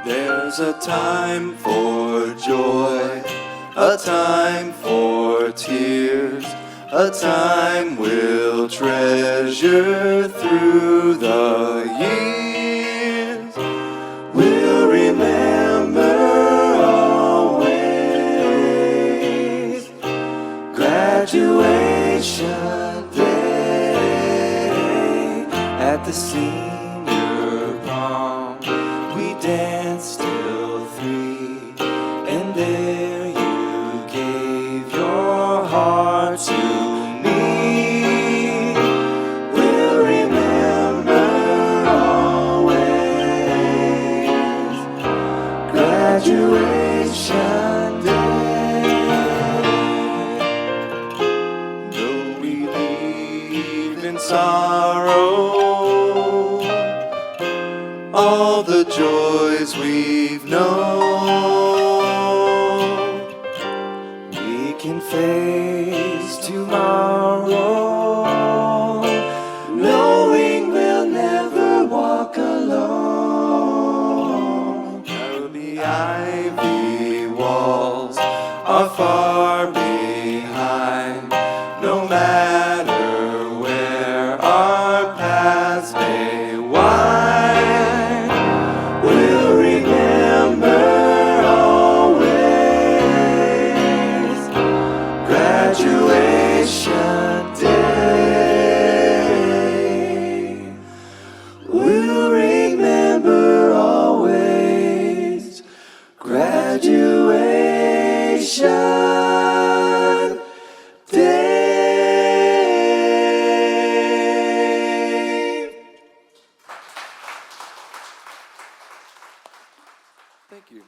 There's a time for joy, a time for tears, a time we'll treasure through the years. We'll remember always graduation day at the senior prom. We danced till 3, and there you gave your heart to me. We'll remember always graduation day. Though we leave in sorrow all the joys we've known, we can face tomorrow, knowing we'll never walk alone. Now the ivy walls are far behind, no matter where our paths may wind. We'll remember always graduation day. We'll remember always graduation day. Thank you.